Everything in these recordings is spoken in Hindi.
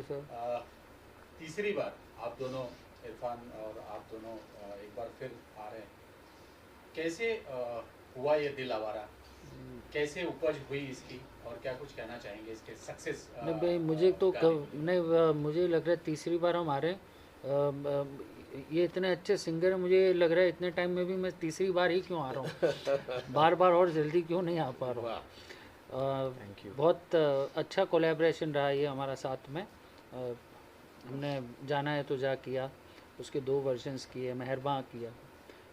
सर। तीसरी बार आप दोनों, इरफान और आप दोनों एक बार फिर आ रहे हैं, कैसे हुआ ये दिल आवारा, कैसे उपज हुई इसकी, और क्या कुछ कहना चाहेंगे इसके सक्सेस नहीं भाई, मुझे तो गाने को लेकर? नहीं, मुझे लग रहा है तीसरी बार हम आ रहे हैं। ये इतने अच्छे सिंगर हैं, मुझे लग रहा है इतने टाइम में भी मैं तीसरी बार ही क्यों आ रहा हूँ। बार बार और जल्दी क्यों नहीं आ पा रहा हूँ। वाह, थैंक यू। बहुत अच्छा कोलैबोरेशन रहा ये हमारा साथ में। हमने जाना है तो जा किया, उसके 2 वर्जन्स किए, मेहरबान किया,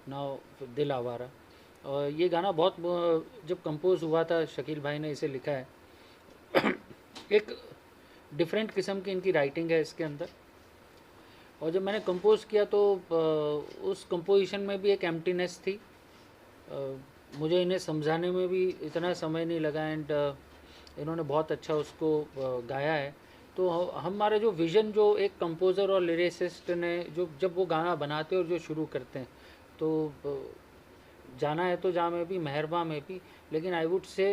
नाउ दिल आवारा। और ये गाना बहुत जब कंपोज हुआ था, शकील भाई ने इसे लिखा है। एक डिफरेंट किस्म की इनकी राइटिंग है इसके अंदर। और जब मैंने कंपोज किया तो उस कंपोजिशन में भी एक एम्प्टीनेस थी। मुझे इन्हें समझाने में भी इतना समय नहीं लगा, एंड इन्होंने बहुत अच्छा उसको गाया है। तो हमारा जो विज़न, जो एक कंपोज़र और लिरिसिस्ट ने जो जब वो गाना बनाते हैं और जो शुरू करते हैं, तो जाना है तो जा में भी, मेहरबा में भी, लेकिन आई वुड से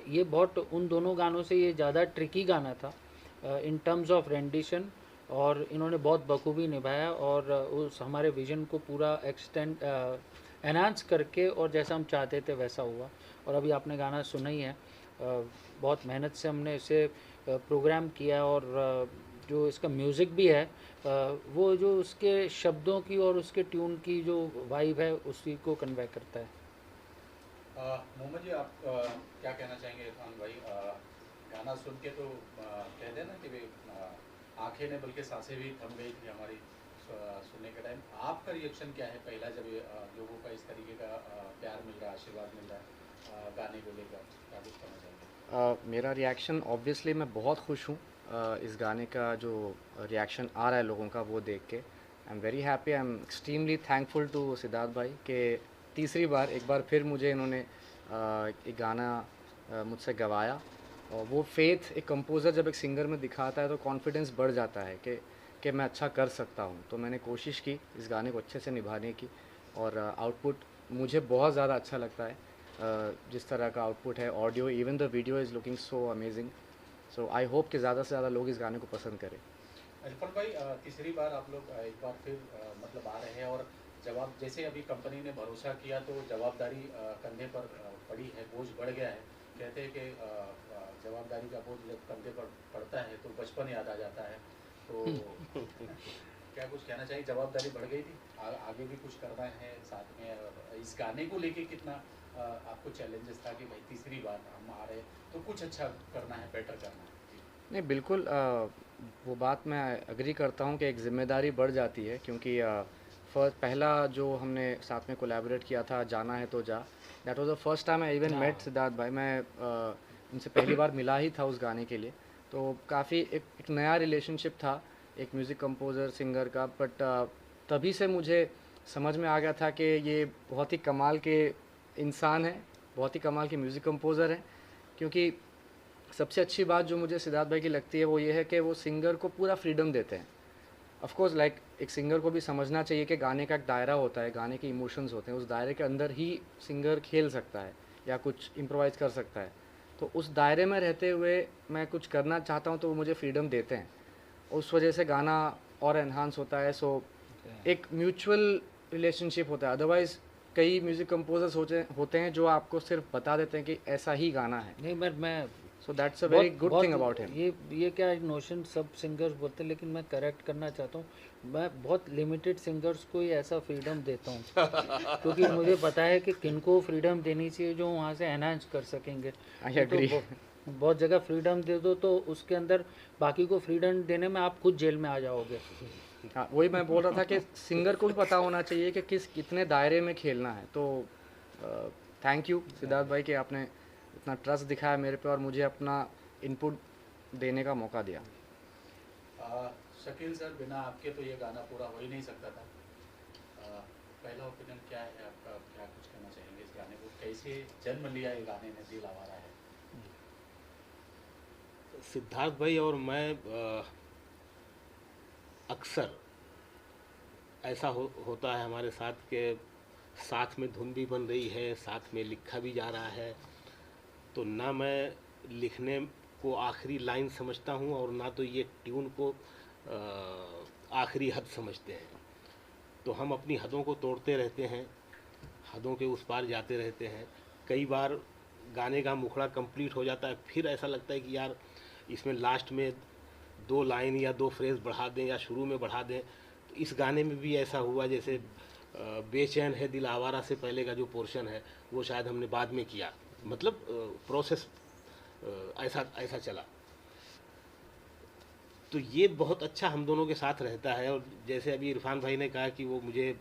ये बहुत उन दोनों गानों से ये ज़्यादा ट्रिकी गाना था इन टर्म्स ऑफ रेंडिशन। और इन्होंने बहुत बखूबी निभाया और उस हमारे विज़न को पूरा एक्सटेंड एनहांस करके, और जैसा हम चाहते थे वैसा हुआ। और अभी आपने गाना सुना ही है। बहुत मेहनत से हमने इसे प्रोग्राम किया, और जो इसका म्यूज़िक भी है, वो जो उसके शब्दों की और उसके ट्यून की जो वाइब है उसी को कन्वे करता है। मोहम्मद जी, आप क्या कहना चाहेंगे इरफान भाई? गाना सुन के तो कह देना कि आंखें ने बल्कि सांसें भी थम गई थी हमारी सुनने के टाइम। आपका रिएक्शन क्या है पहला, जब लोगों का इस तरीके का प्यार मिल रहा है, आशीर्वाद मिल रहा है गाने को लेकर, क्या कुछ कहना चाहेंगे? मेरा रिएक्शन ऑब्वियसली मैं बहुत खुश हूँ इस गाने का जो रिएक्शन आ रहा है लोगों का वो देख के। I am very happy, I am extremely thankful to Siddharth भाई कि तीसरी बार एक बार फिर मुझे इन्होंने एक गाना मुझसे गवाया। और वो फेथ एक कंपोज़र जब एक सिंगर में दिखाता है तो कॉन्फिडेंस बढ़ जाता है कि मैं अच्छा कर सकता हूँ। तो मैंने कोशिश की इस गाने को अच्छे से निभाने की, और आउटपुट मुझे बहुत ज़्यादा अच्छा लगता है। जिस तरह का आउटपुट है, audio, even the video is looking so amazing. So I hope कि ज़्यादा से ज़्यादा लोग इस गाने को पसंद करें। इरफान भाई, तीसरी बार आप लोग एक बार फिर मतलब आ रहे हैं, और जवाब जैसे अभी कंपनी ने भरोसा किया तो जवाबदारी कंधे पर पड़ी है, बोझ बढ़ गया है। कहते हैं कि जवाबदारी का बोझ जब कंधे पर पड़ता है तो बचपन याद आ जाता है। तो क्या कुछ कहना चाहिए? जवाबदारी बढ़ गई थी, आगे भी कुछ करना है साथ में, और इस गाने को लेके कितना आपको चैलेंजेस था कि भाई तीसरी बार हम आ रहे तो कुछ अच्छा करना है, बेटर करना है? जी। नहीं, बिल्कुल वो बात मैं एग्री करता हूँ कि एक ज़िम्मेदारी बढ़ जाती है, क्योंकि फर्स्ट पहला जो हमने साथ में कोलैबोरेट किया था, जाना है तो जा, that was the first time I even met Siddharth भाई। मैं उनसे पहली बार मिला ही था उस गाने के लिए। तो काफ़ी एक नया रिलेशनशिप था एक म्यूज़िक कंपोज़र सिंगर का। बट तभी से मुझे समझ में आ गया था कि ये बहुत ही कमाल के इंसान हैं, बहुत ही कमाल के म्यूज़िक कंपोज़र हैं। क्योंकि सबसे अच्छी बात जो मुझे सिद्धार्थ भाई की लगती है वो ये है कि वो सिंगर को पूरा फ्रीडम देते हैं। ऑफ कोर्स लाइक एक सिंगर को भी समझना चाहिए कि गाने का एक दायरा होता है, गाने के इमोशंस होते हैं, उस दायरे के अंदर ही सिंगर खेल सकता है या कुछ इम्प्रोवाइज़ कर सकता है। तो उस दायरे में रहते हुए मैं कुछ करना चाहता हूँ तो वो मुझे फ्रीडम देते हैं, उस वजह से गाना और एनहांस होता है। सो एक म्यूचुअल रिलेशनशिप होता है। अदरवाइज़ कई म्यूज़िक कंपोजर्स होते हैं जो आपको सिर्फ बता देते हैं कि ऐसा ही गाना है। नहीं, मैं सो दैट्स अ वेरी बहुत गुड थिंग अबाउट बहुत हिम। ये क्या नोशन सब सिंगर्स बोलते हैं, लेकिन मैं करेक्ट करना चाहता हूँ। मैं बहुत लिमिटेड सिंगर्स को ही ऐसा फ्रीडम देता हूँ, क्योंकि मुझे पता है कि किनको फ्रीडम देनी चाहिए जो वहाँ से एनहांस कर सकेंगे। आई नहीं तो एग्री। बहुत जगह फ्रीडम दे दो तो उसके अंदर बाकी को फ्रीडम देने में आप खुद जेल में आ जाओगे। हाँ, वही मैं बोल रहा था कि सिंगर को भी पता होना चाहिए कि कितने दायरे में खेलना है। तो थैंक यू सिद्धार्थ भाई कि आपने इतना ट्रस्ट दिखाया मेरे पे और मुझे अपना इनपुट देने का मौका दिया। शकील सर, बिना आपके तो ये गाना पूरा हो ही नहीं सकता था। पहला ओपिनियन क्या है आपका, क्या कुछ कहना चाहेंगे इस गाने को? कैसे जन्म लिया ये गाने ने, दिल आवारा है? सिद्धार्थ भाई और मैं अक्सर ऐसा होता है हमारे साथ के साथ में धुन भी बन रही है, साथ में लिखा भी जा रहा है। तो ना मैं लिखने को आखिरी लाइन समझता हूँ और ना तो ये ट्यून को आखिरी हद समझते हैं। तो हम अपनी हदों को तोड़ते रहते हैं, हदों के उस पार जाते रहते हैं। कई बार गाने का मुखड़ा कंप्लीट हो जाता है, फिर ऐसा लगता है कि यार इसमें लास्ट में 2 लाइन या 2 फ्रेज बढ़ा दें या शुरू में बढ़ा दें। तो इस गाने में भी ऐसा हुआ, जैसे बेचैन है दिल आवारा से पहले का जो पोर्शन है वो शायद हमने बाद में किया, मतलब प्रोसेस ऐसा ऐसा चला। तो ये बहुत अच्छा हम दोनों के साथ रहता है। और जैसे अभी इरफान भाई ने कहा कि वो मुझे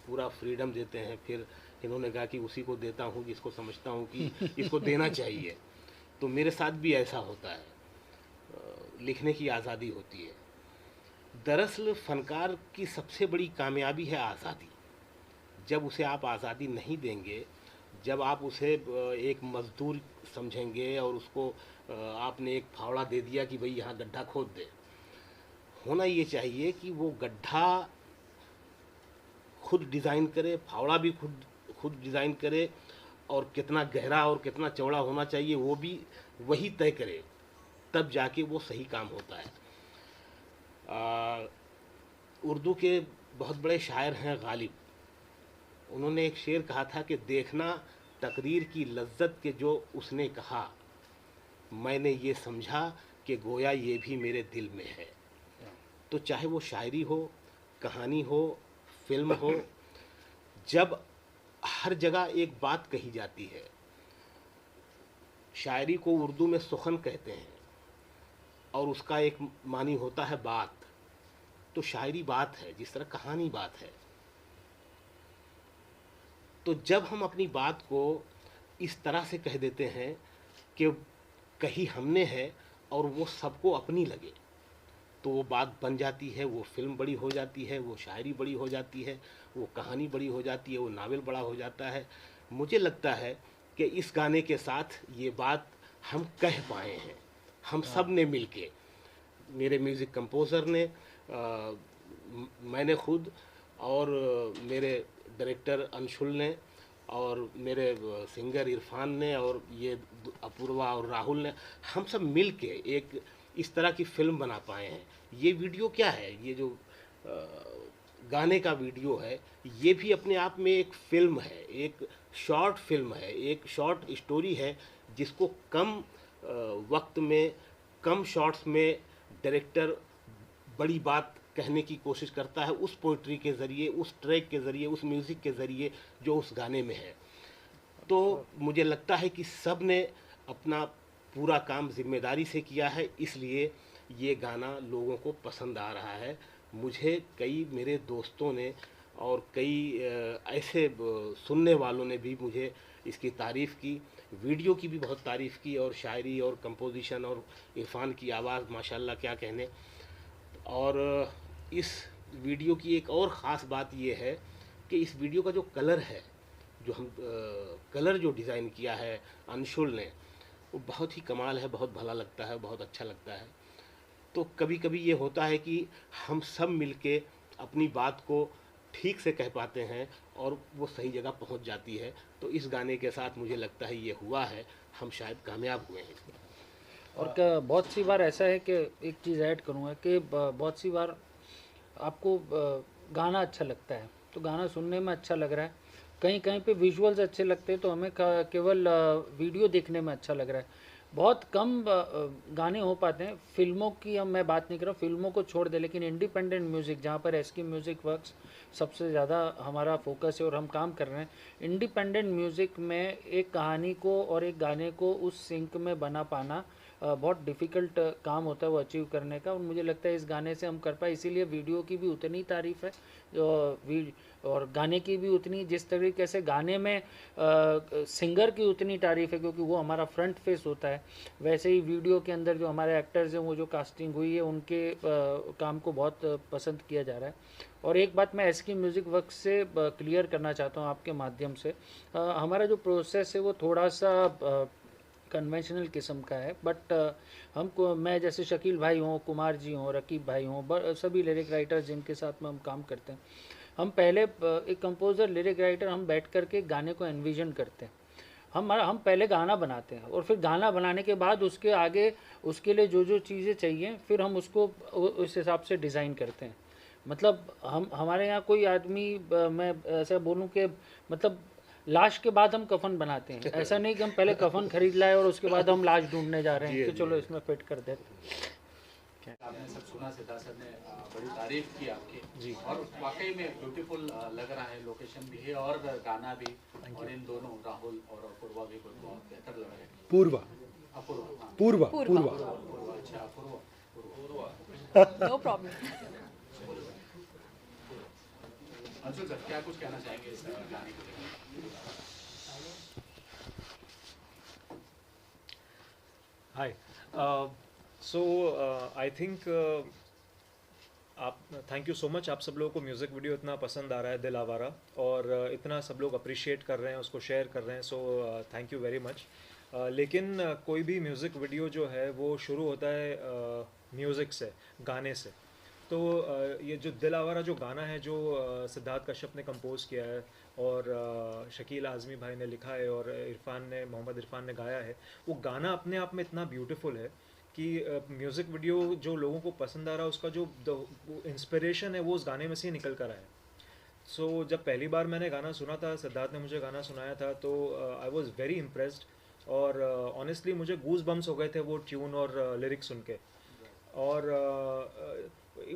पूरा फ्रीडम देते हैं, फिर इन्होंने कहा कि उसी को देता हूँ जिसको समझता हूँ कि इसको देना चाहिए। तो मेरे साथ भी ऐसा होता है, लिखने की आज़ादी होती है। दरअसल फ़नकार की सबसे बड़ी कामयाबी है आज़ादी। जब उसे आप आज़ादी नहीं देंगे, जब आप उसे एक मज़दूर समझेंगे और उसको आपने एक फावड़ा दे दिया कि भाई यहाँ गड्ढा खोद दे, होना ये चाहिए कि वो गड्ढा खुद डिज़ाइन करे, फावड़ा भी खुद डिज़ाइन करे, और कितना गहरा और कितना चौड़ा होना चाहिए वो भी वही तय करे, तब जाके वो सही काम होता है। उर्दू के बहुत बड़े शायर हैं गालिब, उन्होंने एक शेर कहा था कि देखना तकदीर की लज्जत के जो उसने कहा, मैंने ये समझा कि गोया ये भी मेरे दिल में है। तो चाहे वो शायरी हो, कहानी हो, फिल्म हो, जब हर जगह एक बात कही जाती है, शायरी को उर्दू में सुखन कहते हैं और उसका एक मानी होता है बात। तो शायरी बात है, जिस तरह कहानी बात है। तो जब हम अपनी बात को इस तरह से कह देते हैं कि कही हमने है और वो सबको अपनी लगे, तो वो बात बन जाती है, वो फिल्म बड़ी हो जाती है, वो शायरी बड़ी हो जाती है, वो कहानी बड़ी हो जाती है, वो नावल बड़ा हो जाता है। मुझे लगता है कि इस गाने के साथ ये बात हम कह पाए हैं, हम सब ने मिल के, मेरे म्यूज़िक कंपोज़र ने, मैंने खुद, और मेरे डायरेक्टर अंशुल ने, और मेरे सिंगर इरफान ने, और ये अपूर्वा और राहुल ने, हम सब मिल के एक इस तरह की फ़िल्म बना पाए हैं। ये वीडियो क्या है, ये जो गाने का वीडियो है, ये भी अपने आप में एक फ़िल्म है, एक शॉर्ट फिल्म है, एक शॉर्ट स्टोरी है, जिसको कम वक्त में, कम शॉट्स में डायरेक्टर बड़ी बात कहने की कोशिश करता है, उस पोइट्री के ज़रिए, उस ट्रैक के ज़रिए, उस म्यूज़िक के ज़रिए जो उस गाने में है। तो मुझे लगता है कि सब ने अपना पूरा काम जिम्मेदारी से किया है, इसलिए ये गाना लोगों को पसंद आ रहा है। मुझे कई मेरे दोस्तों ने और कई ऐसे सुनने वालों ने भी मुझे इसकी तारीफ़ की, वीडियो की भी बहुत तारीफ़ की, और शायरी और कंपोजिशन और इरफान की आवाज़ माशाल्लाह क्या कहने। और इस वीडियो की एक और ख़ास बात ये है कि इस वीडियो का जो कलर है, जो हम कलर जो डिज़ाइन किया है अंशुल ने, वो बहुत ही कमाल है, बहुत भला लगता है, बहुत अच्छा लगता है। तो कभी कभी ये होता है कि हम सब मिलके अपनी बात को ठीक से कह पाते हैं और वो सही जगह पहुंच जाती है। तो इस गाने के साथ मुझे लगता है ये हुआ है, हम शायद कामयाब हुए हैं इसमें। और बहुत सी बार ऐसा है कि एक चीज़ ऐड करूँगा कि बहुत सी बार आपको गाना अच्छा लगता है, तो गाना सुनने में अच्छा लग रहा है, कहीं कहीं पे विजुअल्स अच्छे लगते हैं, तो हमें केवल वीडियो देखने में अच्छा लग रहा है। बहुत कम गाने हो पाते हैं फिल्मों की, हम मैं बात नहीं कर रहा हूँ, फिल्मों को छोड़ दे, लेकिन इंडिपेंडेंट म्यूज़िक जहाँ पर एसके म्यूज़िक वर्क्स सबसे ज़्यादा हमारा फोकस है और हम काम कर रहे हैं, इंडिपेंडेंट म्यूज़िक में एक कहानी को और एक गाने को उस सिंक में बना पाना बहुत डिफ़िकल्ट काम होता है वो अचीव करने का। और मुझे लगता है इस गाने से हम कर पाए, इसीलिए वीडियो की भी उतनी तारीफ़ है और गाने की भी उतनी, जिस तरीके से गाने में सिंगर की उतनी तारीफ़ है क्योंकि वो हमारा फ्रंट फेस होता है, वैसे ही वीडियो के अंदर जो हमारे एक्टर्स हैं, वो जो कास्टिंग हुई है उनके काम को बहुत पसंद किया जा रहा है। और एक बात मैं एसके म्यूज़िक वर्क से क्लियर करना चाहता हूँ आपके माध्यम से, हमारा जो प्रोसेस है वो थोड़ा सा कन्वेंशनल किस्म का है, बट हमको, मैं जैसे शकील भाई हों, कुमार जी हों, रकीब भाई हों, सभी लिरिक राइटर्स जिनके साथ में हम काम करते हैं, हम पहले एक कंपोज़र लिरिक राइटर हम बैठ कर के गाने को एनविजन करते हैं, हम पहले गाना बनाते हैं और फिर गाना बनाने के बाद उसके आगे उसके लिए जो जो चीज़ें चाहिए फिर हम उसको उस हिसाब से डिज़ाइन करते हैं। मतलब हम हमारे यहाँ कोई आदमी मैं ऐसा बोलूँ कि मतलब लाश के बाद हम कफन बनाते हैं। ऐसा नहीं कि हम पहले कफन खरीद लाए और उसके बाद हम लाश ढूंढने जा रहे हैं कि चलो इसमें फिट कर देते। आपने सब सुना, सिद्धार्थ सर ने बड़ी तारीफ की आपकी जी। और वाकई में ब्यूटीफुल लग रहा है, लोकेशन भी है और गाना भी, और इन दोनों राहुल और अपूर्वा भी बहुत बेहतर लग रहे हैं। पूर्वा अपूर्वा, हाँ, पूर्वा पूर्वा अपूर्वा, अच्छा Apurva. No problem. Anshul sir क्या कुछ कहना चाहेंगे इस गाने को लेकर? Hi. So I think आप थैंक यू सो मच। आप सब लोगों को म्यूज़िक वीडियो इतना पसंद आ रहा है, दिल आवारा, और इतना सब लोग अप्रिशिएट कर रहे हैं, उसको शेयर कर रहे हैं, so thank you very much. लेकिन कोई भी म्यूज़िक वीडियो जो है वो शुरू होता है म्यूज़िक से, गाने से। तो ये जो दिल आवारा जो गाना है जो सिद्धार्थ कश्यप ने कंपोज़ किया है और शकील आज़मी भाई ने लिखा है और मोहम्मद इरफान ने गाया है, वो गाना अपने आप में इतना ब्यूटीफुल है कि म्यूज़िक वीडियो जो लोगों को पसंद आ रहा है उसका जो इंस्पिरेशन है वो उस गाने में से ही निकल कर आया। सो जब पहली बार मैंने गाना सुना था, सिद्धार्थ ने मुझे गाना सुनाया था, तो आई वॉज़ वेरी इम्प्रेस्ड और ऑनेस्टली मुझे गूज बम्स हो गए थे वो ट्यून और लिरिक्स सुन के। और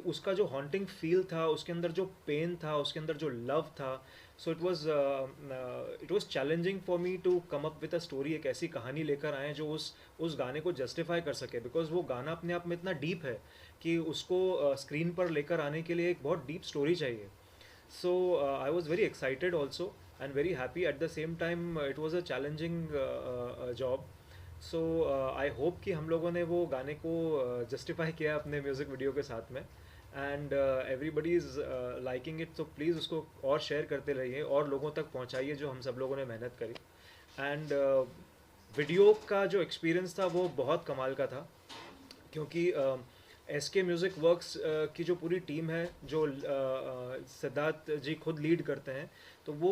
उसका जो हॉन्टिंग फील था, उसके अंदर जो पेन था, उसके अंदर जो लव था, so it was challenging for me to come up with a story. एक ऐसी कहानी लेकर आए जो उस गाने को जस्टिफाई कर सके, बिकॉज वो गाना अपने आप में इतना डीप है कि उसको स्क्रीन पर लेकर आने के लिए एक बहुत डीप स्टोरी चाहिए। So I was very excited also and very happy at the same time. It was a challenging job. So I hope कि हम लोगों ने वो गाने को जस्टिफाई किया अपने म्यूज़िक वीडियो के साथ में, and everybody is liking it. तो प्लीज़ उसको और शेयर करते रहिए और लोगों तक पहुंचाइए जो हम सब लोगों ने मेहनत करी। एंड वीडियो का जो एक्सपीरियंस था वो बहुत कमाल का था, क्योंकि SK म्यूज़िक वर्क्स की जो पूरी टीम है, जो सिद्धार्थ जी खुद लीड करते हैं, तो वो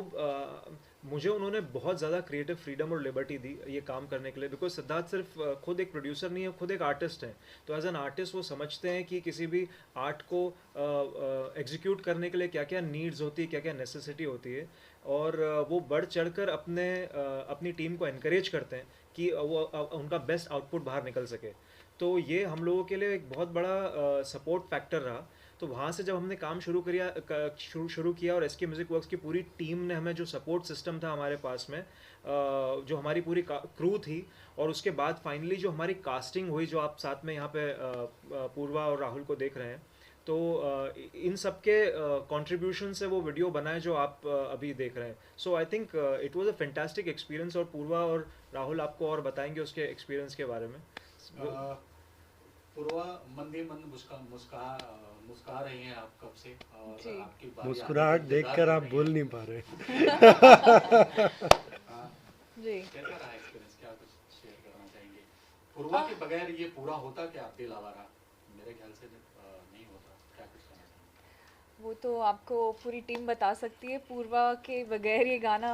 मुझे उन्होंने बहुत ज़्यादा क्रिएटिव फ्रीडम और लिबर्टी दी ये काम करने के लिए, बिकॉज सिद्धार्थ सिर्फ खुद एक प्रोड्यूसर नहीं है, खुद एक आर्टिस्ट हैं। तो एज एन आर्टिस्ट वो समझते हैं कि किसी भी आर्ट को एग्जीक्यूट करने के लिए क्या क्या नीड्स होती है, क्या क्या नेसेसिटी होती है, और वो बढ़ चढ़कर अपनी टीम को इनकरेज करते हैं कि वो उनका बेस्ट आउटपुट बाहर निकल सके। तो ये हम लोगों के लिए एक बहुत बड़ा सपोर्ट फैक्टर रहा। तो वहाँ से जब हमने काम शुरू किया और SK म्यूज़िक वर्क्स की पूरी टीम ने हमें जो सपोर्ट सिस्टम था हमारे पास में, जो हमारी पूरी क्रू थी, और उसके बाद फाइनली जो हमारी कास्टिंग हुई, जो आप साथ में यहाँ पे पूर्वा और राहुल को देख रहे हैं, तो इन सब के कंट्रीब्यूशन से वो वीडियो बना है जो आप अभी देख रहे हैं। So I think it was a fantastic experience, और पूर्वा और राहुल आपको और बताएंगे उसके एक्सपीरियंस के बारे में। पूर्वा मंदी मंद मुस्कुरा रही हैं आप कब से, और जी। आपकी बारी मुस्कुराहट आने की देखकर आप इंतजार बोल कर नहीं पा रहे। जी। कैसा रहा एक्सपीरियंस, क्या कुछ शेयर करना चाहेंगे? पूर्वा के बगैर ये पूरा होता क्या दिल आवारा? मेरे ख्याल से नहीं होता। क्या कुछ कहना चाहेंगे? वो तो आपको पूरी टीम बता सकती है पूर्वा के बगैर ये गाना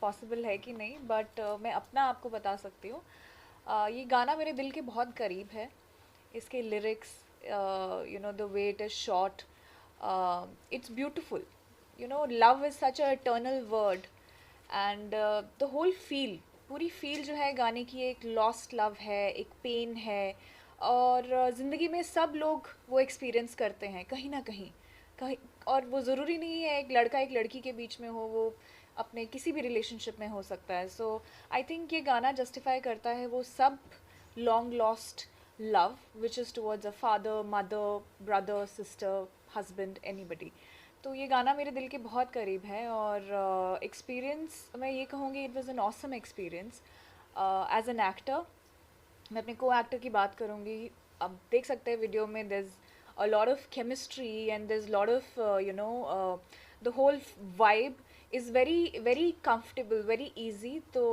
पॉसिबल है कि नहीं, बट मैं अपना आपको बता सकती हूँ। ये गाना मेरे दिल के बहुत करीब है। इसके lyrics, the way it is shot, it's beautiful. Love is such a eternal word, and the whole feel, पूरी फील जो है गाने की, एक लॉस्ट लव है, एक पेन है, और ज़िंदगी में सब लोग वो एक्सपीरियंस करते हैं कहीं ना कहीं। और वो ज़रूरी नहीं है एक लड़का एक लड़की के बीच में हो, वो अपने किसी भी रिलेशनशिप में हो सकता है। सो आई थिंक ये गाना जस्टिफाई करता है वो सब long lost love which is towards a father, mother, brother, sister, husband, anybody. तो ये गाना मेरे दिल के बहुत करीब है, और एक्सपीरियंस मैं ये कहूँगी it was an awesome experience as an actor. मैं अपने को एक्टर की बात करूँगी। अब देख सकते हैं वीडियो में there is a lot of chemistry and there is lot of the whole vibe is very very comfortable, very easy. तो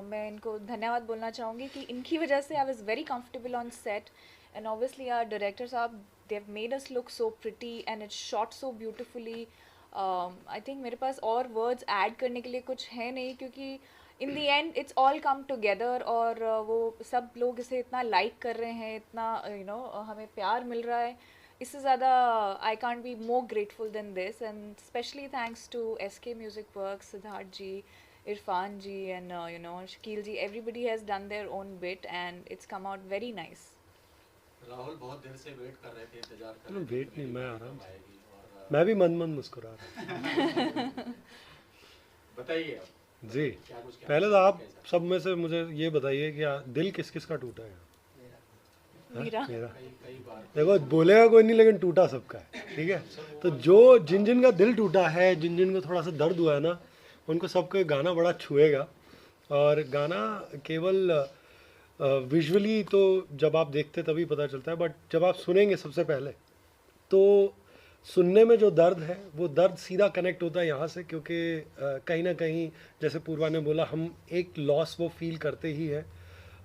मैं इनको धन्यवाद बोलना चाहूँगी कि इनकी वजह से I was very comfortable on set, and obviously our director साहब, they have made us look so pretty and it's shot so beautifully. I think मेरे पास और वर्ड्स ऐड करने के लिए कुछ है नहीं, क्योंकि in the end it's all come together, और वो सब लोग इसे इतना लाइक कर रहे हैं, इतना हमें प्यार मिल रहा है, इससे ज़्यादा I can't be more grateful than this. And specially thanks to SK music works, Siddharth ji, Irfan ji, and Shakeel ji, everybody has done their own bit and it's come out very nice. Rahul बहुत देर से वेट कर रहे थे, इंतजार कर रहे थे. वेट नहीं, मैं आ रहा हूँ. आएगी और मैं भी मन मन मुस्कुरा रहा हूँ. बताइए आप जी, क्या कुछ क्या पहले तो आप सब में से मुझे ये बताइए कि दिल किस किस का टूटा है? हाँ? मेरा. मेरा. कई बार देखो, बोलेगा कोई नहीं, लेकिन टूटा सबका है, ठीक है. तो जो जिन जिन का दिल टूटा है, जिन जिन को थोड़ा सा दर्द हुआ है ना, उनको सबको गाना बड़ा छुएगा. और गाना केवल विजुअली तो जब आप देखते तभी पता चलता है, बट जब आप सुनेंगे सबसे पहले, तो सुनने में जो दर्द है वो दर्द सीधा कनेक्ट होता है यहाँ से, क्योंकि कहीं ना कहीं जैसे पूर्वा ने बोला, हम एक लॉस वो फील करते ही है.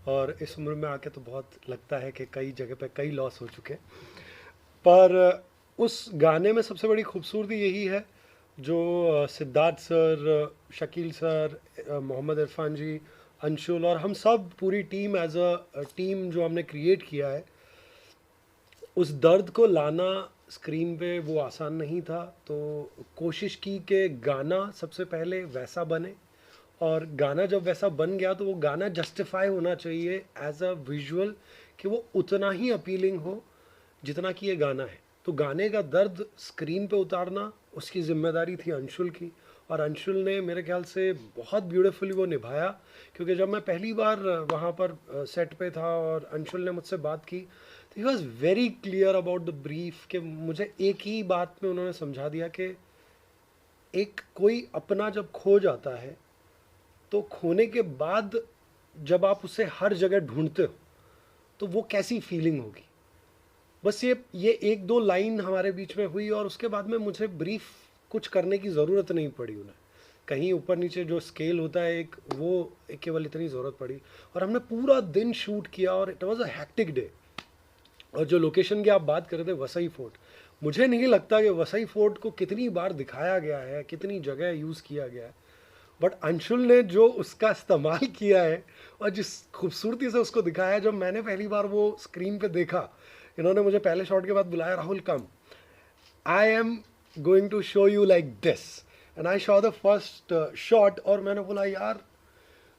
और इस उम्र में आके तो बहुत लगता है कि कई जगह पे कई लॉस हो चुके. पर उस गाने में सबसे बड़ी खूबसूरती यही है जो सिद्धार्थ सर, शकील सर, मोहम्मद इरफान जी, अंशुल और हम सब पूरी टीम एज अ टीम जो हमने क्रिएट किया है, उस दर्द को लाना स्क्रीन पे वो आसान नहीं था. तो कोशिश की कि गाना सबसे पहले वैसा बने, और गाना जब वैसा बन गया तो वो गाना जस्टिफाई होना चाहिए एज अ विजुअल, कि वो उतना ही अपीलिंग हो जितना कि ये गाना है. तो गाने का दर्द स्क्रीन पे उतारना उसकी ज़िम्मेदारी थी अंशुल की, और अंशुल ने मेरे ख्याल से बहुत ब्यूटीफुली वो निभाया. क्योंकि जब मैं पहली बार वहाँ पर सेट पे था और अंशुल ने मुझसे बात की, तो he was very clear about the brief, कि मुझे एक ही बात में उन्होंने समझा दिया कि एक कोई अपना जब खो जाता है, तो खोने के बाद जब आप उसे हर जगह ढूंढते हो तो वो कैसी फीलिंग होगी. बस ये एक दो लाइन हमारे बीच में हुई, और उसके बाद में मुझे ब्रीफ कुछ करने की ज़रूरत नहीं पड़ी. उन्हें कहीं ऊपर नीचे जो स्केल होता है एक, वो केवल इतनी ज़रूरत पड़ी. और हमने पूरा दिन शूट किया, और it was a hectic day. और जो लोकेशन की आप बात कर रहे थे, वसई फोर्ट, मुझे नहीं लगता कि वसई फोर्ट को कितनी बार दिखाया गया है, कितनी जगह यूज़ किया गया है, बट अंशुल ने जो उसका इस्तेमाल किया है और जिस खूबसूरती से उसको दिखाया है. जब मैंने पहली बार वो स्क्रीन पे देखा, इन्होंने मुझे पहले शॉट के बाद बुलाया, Rahul come, I am going to show you like this, and I saw the first shot. और मैंने बोला यार,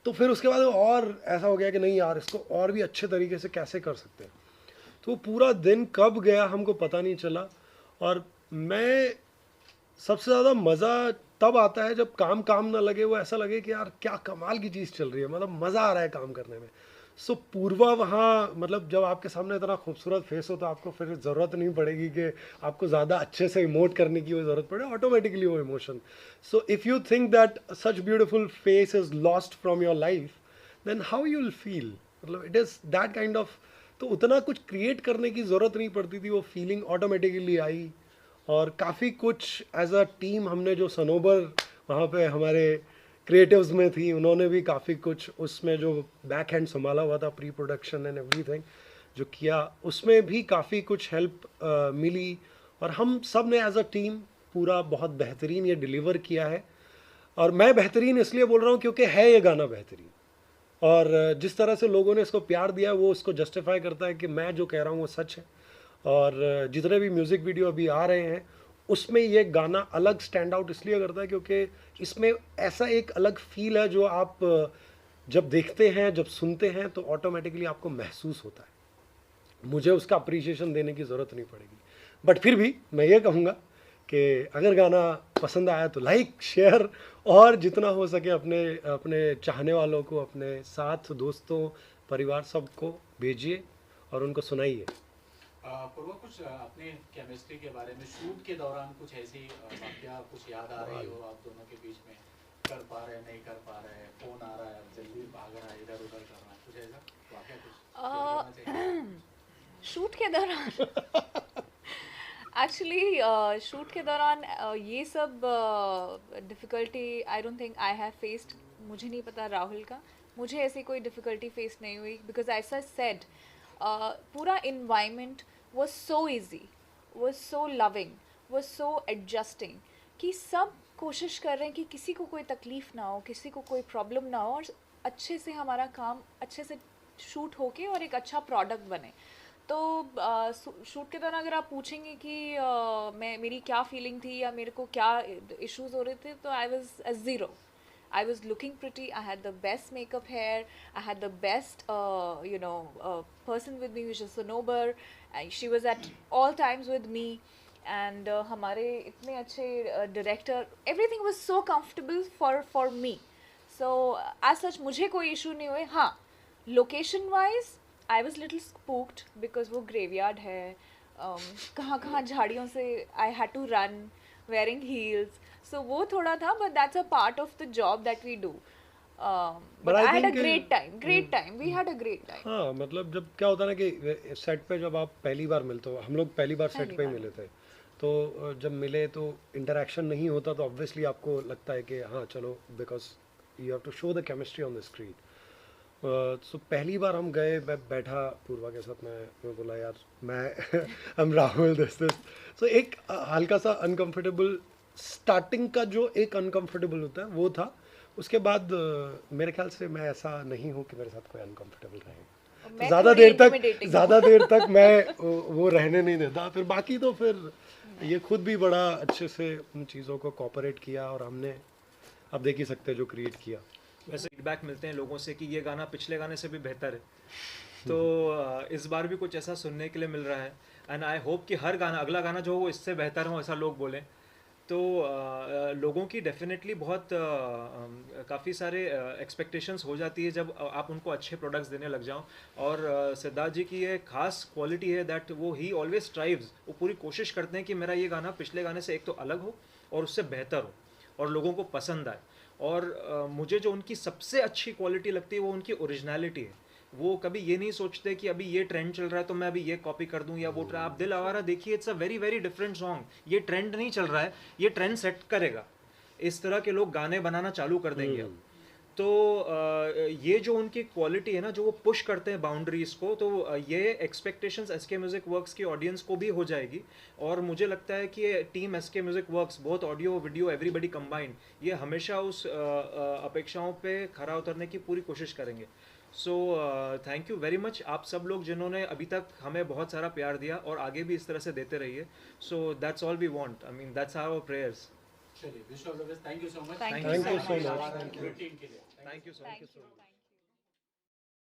तो फिर उसके बाद और ऐसा हो गया कि नहीं यार, इसको और भी अच्छे तरीके से कैसे कर सकते हैं. तो पूरा दिन कब गया हमको पता नहीं चला. और मैं सबसे ज़्यादा मज़ा तब आता है जब काम काम ना लगे, वो ऐसा लगे कि यार क्या कमाल की चीज़ चल रही है, मतलब मज़ा आ रहा है काम करने में. सो पूर्वा वहाँ, मतलब जब आपके सामने इतना खूबसूरत फेस हो तो आपको फिर ज़रूरत नहीं पड़ेगी कि आपको ज़्यादा अच्छे से इमोट करने की वो ज़रूरत पड़े, ऑटोमेटिकली वो emotion. So if you think that such beautiful face is lost from your life, then how you will feel. मतलब it is that kind of. तो उतना कुछ क्रिएट करने की ज़रूरत नहीं पड़ती थी, वो फीलिंग ऑटोमेटिकली आई. और काफ़ी कुछ एज अ टीम हमने, जो सनोबर वहाँ पे हमारे क्रिएटिव्स में थी, उन्होंने भी काफ़ी कुछ उसमें जो बैक हैंड संभाला हुआ था, प्री प्रोडक्शन एंड एवरीथिंग जो किया, उसमें भी काफ़ी कुछ हेल्प मिली. और हम सब ने एज अ टीम पूरा बहुत बेहतरीन ये डिलीवर किया है. और मैं बेहतरीन इसलिए बोल रहा हूँ क्योंकि है ये गाना बेहतरीन, और जिस तरह से लोगों ने इसको प्यार दिया वो उसको जस्टिफाई करता है कि मैं जो कह रहा हूँ वो सच है. और जितने भी म्यूज़िक वीडियो अभी आ रहे हैं, उसमें ये गाना अलग स्टैंड आउट इसलिए करता है क्योंकि इसमें ऐसा एक अलग फील है जो आप जब देखते हैं, जब सुनते हैं, तो ऑटोमेटिकली आपको महसूस होता है. मुझे उसका अप्रिसिएशन देने की ज़रूरत नहीं पड़ेगी. बट फिर भी मैं ये कहूँगा कि अगर गाना पसंद आया तो लाइक, शेयर, और जितना हो सके अपने अपने चाहने वालों को, अपने साथ दोस्तों, परिवार, सबको भेजिए और उनको सुनाइए. पूर्वा, कुछ अपने केमिस्ट्री के बारे में शूट के दौरान कुछ ऐसी वाकया कुछ याद आ रही हो आप दोनों के बीच में, कर पा रहे नहीं कर पा रहे, फोन आ रहा है, जल्दी भाग रहा है, इधर उधर कर रहा है, कुछ ऐसा वाकया कुछ शूट के दौरान एक्चुअली शूट के दौरान ये सब difficulty I don't think I have faced. मुझे नहीं पता राहुल का, मुझे ऐसी कोई डिफ़िकल्टी फेस नहीं हुई, बिकॉज एज आई सेड, पूरा environment was so easy, was so loving, was so adjusting कि सब कोशिश कर रहे हैं कि किसी को कोई तकलीफ़ ना हो, किसी को कोई प्रॉब्लम ना हो, और अच्छे से हमारा काम अच्छे से शूट होके और एक अच्छा प्रोडक्ट बने। तो शूट के दौरान अगर आप पूछेंगे कि मेरी क्या फीलिंग थी या मेरे को क्या इश्यूज हो रहे थे, तो I was a zero. I was looking pretty. I had the best makeup hair. I had the best, person with me, which is Sonober. She was at all times with me. And हमारे इतने अच्छे director. Everything was so comfortable for me. So as such मुझे कोई issue नहीं हुए. हाँ, location wise, I was little spooked because वो graveyard है. कहाँ झाड़ियों से I had to run wearing heels. So वो थोड़ा था, but that's a part of the job that we do. But I had a great time. We had a great time. हाँ, मतलब जब क्या होता है ना कि सेट पे जब आप पहली बार मिलते हो, हम लोग पहली बार सेट पे ही मिले थे, तो जब मिले तो इंटरेक्शन नहीं होता, तो ऑब्वियसली आपको लगता है कि हाँ चलो, because you have to show the chemistry on the screen. So पहली बार हम गए, मैं बैठा पूर्वा के साथ, मैं बोला यार मैं आई एम राहुल दिस. सो एक हल्का सा अनकंफर्टेबल स्टार्टिंग का जो एक अनकंफर्टेबल होता है वो था. उसके बाद मेरे ख्याल से मैं ऐसा नहीं हूँ कि मेरे साथ कोई अनकंफर्टेबल रहे. तो ज़्यादा देर तक मैं वो रहने नहीं देता. फिर बाकी तो फिर ये खुद भी बड़ा अच्छे से उन चीज़ों को कॉपरेट किया, और हमने आप देख ही सकते हैं जो क्रिएट किया. वैसे फीडबैक मिलते हैं लोगों से कि ये गाना पिछले गाने से भी बेहतर है, तो इस बार भी कुछ ऐसा सुनने के लिए मिल रहा है. एंड आई होप कि हर गाना, अगला गाना जो हो वो इससे बेहतर हो, ऐसा लोग बोलें. तो लोगों की डेफिनेटली बहुत काफ़ी सारे एक्सपेक्टेशंस हो जाती है जब आप उनको अच्छे प्रोडक्ट्स देने लग जाओ. और सिद्धार्थ जी की ये खास क्वालिटी है दैट वो ही ऑलवेज स्ट्राइव्स, वो पूरी कोशिश करते हैं कि मेरा ये गाना पिछले गाने से एक तो अलग हो और उससे बेहतर हो और लोगों को पसंद आए. और मुझे जो उनकी सबसे अच्छी क्वालिटी लगती है वो उनकी ओरिजिनलिटी है. वो कभी ये नहीं सोचते कि अभी ये ट्रेंड चल रहा है तो मैं अभी ये कॉपी कर दूं या वो ट्रेंड. आप दिल आवारा देखिए, it's a very very different song. ये ट्रेंड नहीं चल रहा है, ये ट्रेंड सेट करेगा. इस तरह के लोग गाने बनाना चालू कर देंगे अब. तो ये जो उनकी क्वालिटी है ना, जो वो पुश करते हैं बाउंड्रीज को, तो ये एक्सपेक्टेशंस एसके म्यूजिक वर्क्स की ऑडियंस को भी हो जाएगी. और मुझे लगता है कि टीम एसके म्यूजिक वर्क्स, बहुत ऑडियो वीडियो एवरीबडी कंबाइंड, ये हमेशा उस अपेक्षाओं पे खरा उतरने की पूरी कोशिश करेंगे. So thank you very much आप सब लोग जिन्होंने अभी तक हमें बहुत सारा प्यार दिया, और आगे भी इस तरह से देते रहिए. So that's all we want. I mean that's our prayers. चलिए, wish you all the best. Thank you so much. Thank you so much. Team के लिए. Thank you so much.